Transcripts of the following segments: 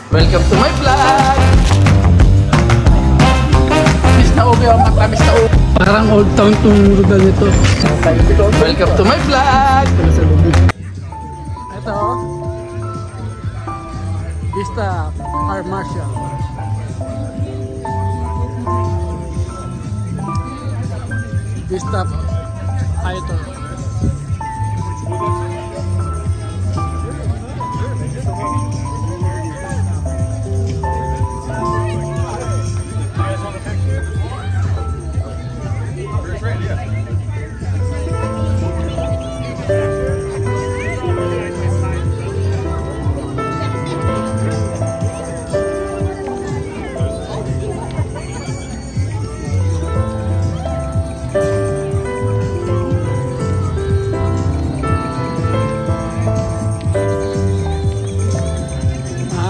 Welcome to my vlog! Miss na ubi ang mata, miss na ubi. Parang old town tong lugar nito. Welcome to my vlog! Ito, Vista Car Marshal. Vista Fighter.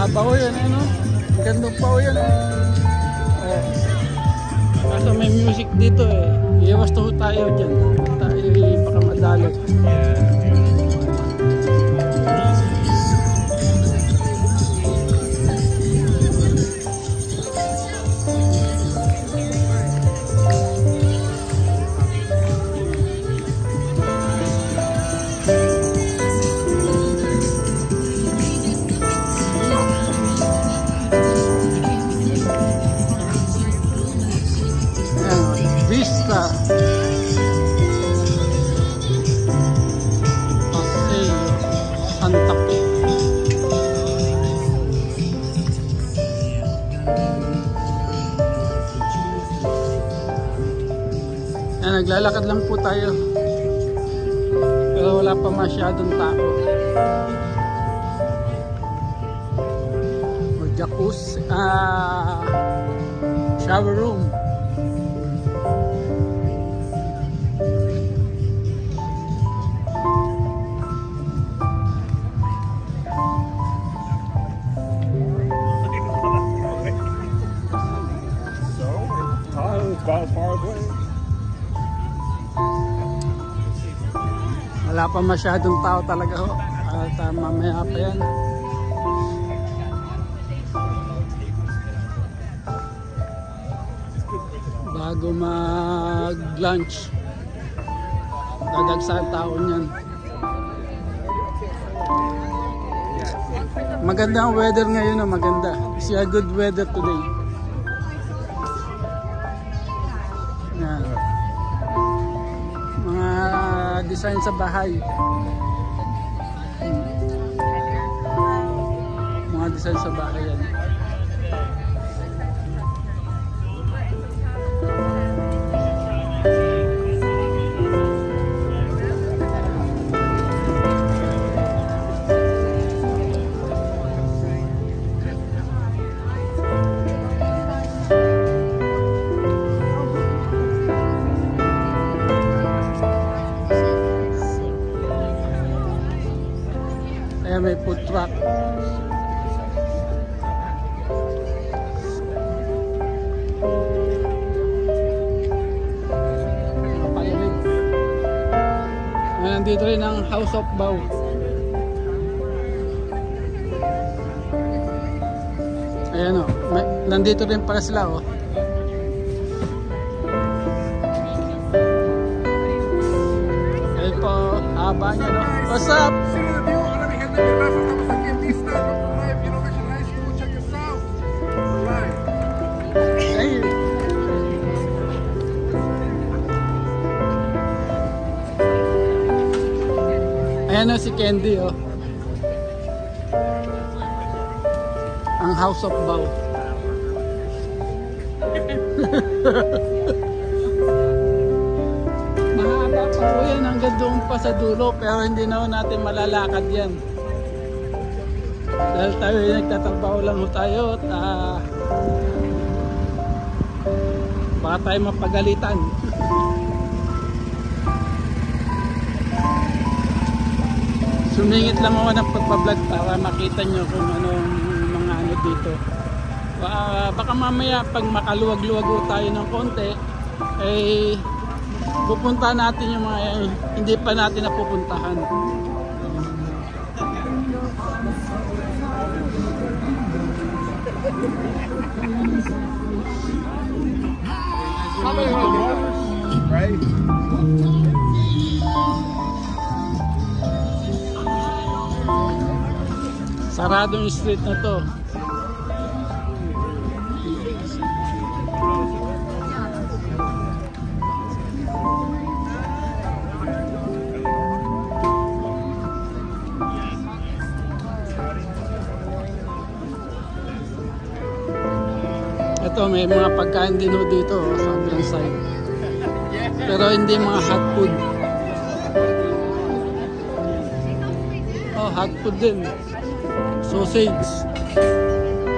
Pao yan, ano? Gandong pao yan, kaso may music dito iwas to tayo dyan. Tayo baka madalot. Vista Paseo Santa Fe. Naglalakad lang po tayo pero wala pa masyadong tao. Jacuzzi, shower room. Wala pa masyadong tao talaga ho. At mamaya pa yan. Bago mag-lunch. Dadagsa tao niyan. Maganda ang weather ngayon, maganda. It's a good weather today. Yan. Mga design sa bahay. Mga design sa bahay yan. Ayan, may food truck. Palamig. Ayan, dito rin ang House of Bao. Ayan o, nandito rin pala sila o. Ayan po, haba niya no. What's up? Estamos aquí en Vista, if you know Mission High School, check us out. Right. Hey. Ayan o si Candy oh. Ang House of Bao. Mahaba pa po yan hanggang doon pa sa dulo, pero hindi na natin malalakad yan. Dahil tayo nagtatrabaho lang tayo at baka tayo mapagalitan. Sumingit lang ako ng pagpa-vlog para makita nyo kung anong mga ano dito. Baka mamaya pag makaluwag-luwag tayo ng konti pupunta natin yung mga hindi pa natin napupuntahan. How many hundred? Right? Sarado yung street na to. Ito, may mga pagkain din ho dito sa kabilang side. Pero hindi mga hot food. Oh, hot food din. Sausage,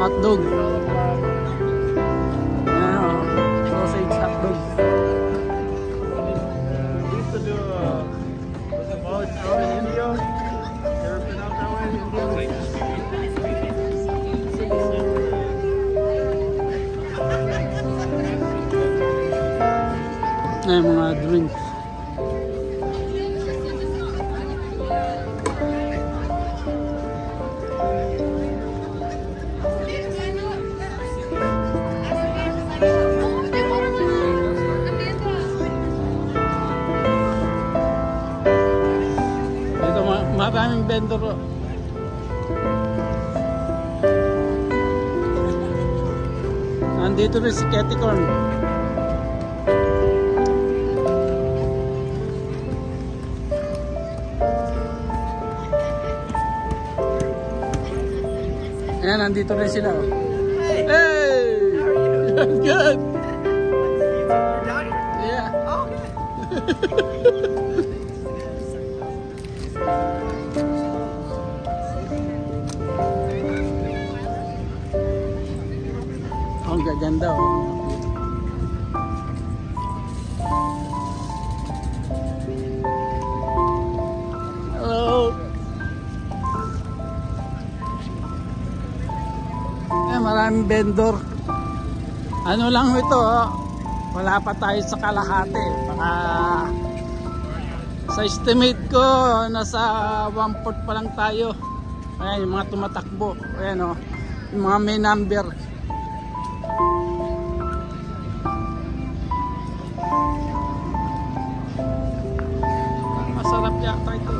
hotdog. Ayan o, sausage, hotdog. We used to do was it college out in India? You ever been out that way in India? Ayan, mga drinks. Maraming vendor. Nandito rin si Ketty Corn. Ayan, nandito rin sila. Hey! Good! Yeah. Ang gaganda oh. Hello. Maraming vendor. Ano lang ito oh. Wala pa tayo sa kalahati. Baka sa estimate ko nasa 1/4 pa lang tayo. Ayan yung mga tumatakbo. Ayan oh. Yung mga may number. Masarap yata ito.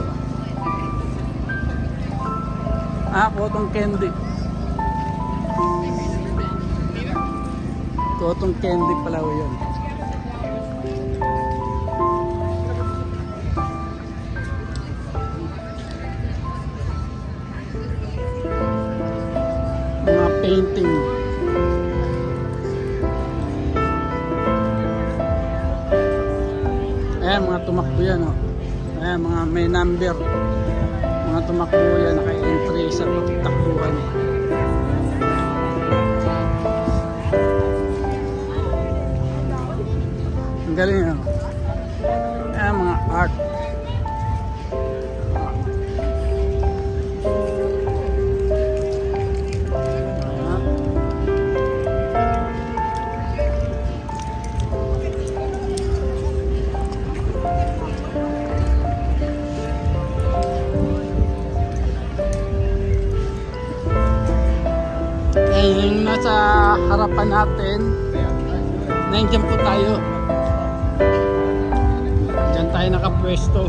Cotton candy. Cotton candy pala yun. Mga painting. Ayan, mga tumakbo yan oh. Ayan, mga may number. Mga tumakbo yan, naka-entry sa takbuhan. Ang galing oh. Ayan, mga art. Yung nasa harapan natin, nandiyan po tayo. Diyan tayo nakapwesto.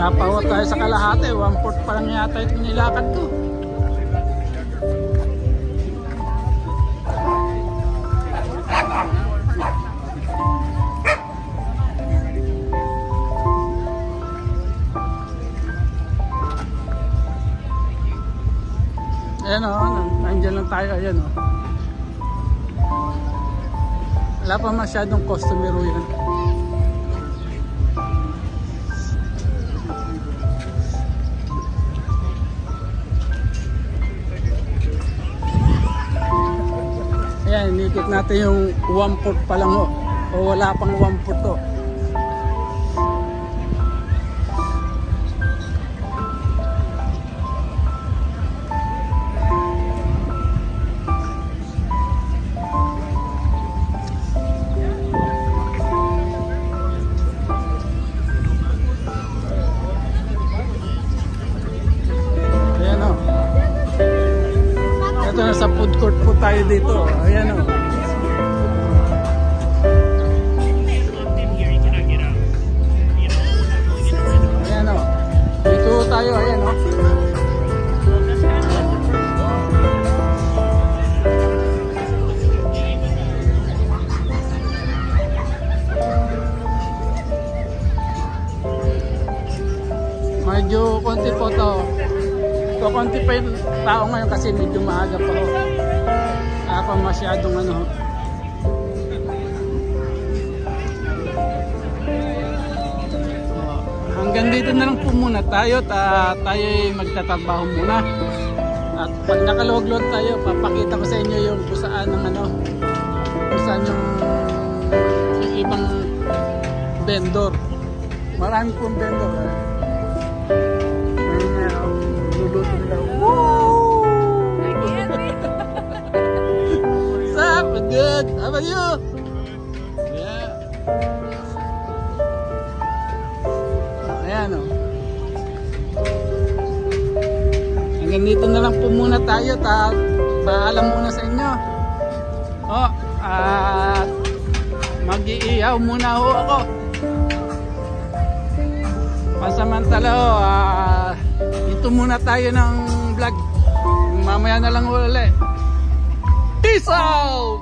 Wala pa tayo sa kalahati, 1/4 pa lang yata ito nilakad ko. Ayan o, nandiyan lang tayo, ayan o. Wala pa masyadong customer yan. Ayan, Inikot natin yung 1/4 pa lang ho. O wala pang 1/4 to. Sa food court po tayo dito. Ayan o. Ayan o. Dito tayo. Ayan o. Medyo konti po to. So, konti pa yung tao ngayon kasi medyo maaga pa ho. Ako masyadong ano. Hanggang dito na lang po muna tayo. Tayo ay magtatrabaho muna. At pag nakaluwag-luwag tayo, papakita ko sa inyo yung kung saan ang ano, kung saan yung ibang vendor. Marami pong vendor. Luluto nila. Woo! What's up? Good. How about you? Yeah. Ayan o. Hanggang dito na lang po muna tayo. Paalam muna sa inyo. At mag-iihaw muna ho ako. Pansamantala ho, ito muna tayo ng vlog. Mamaya na lang uli. Peace out!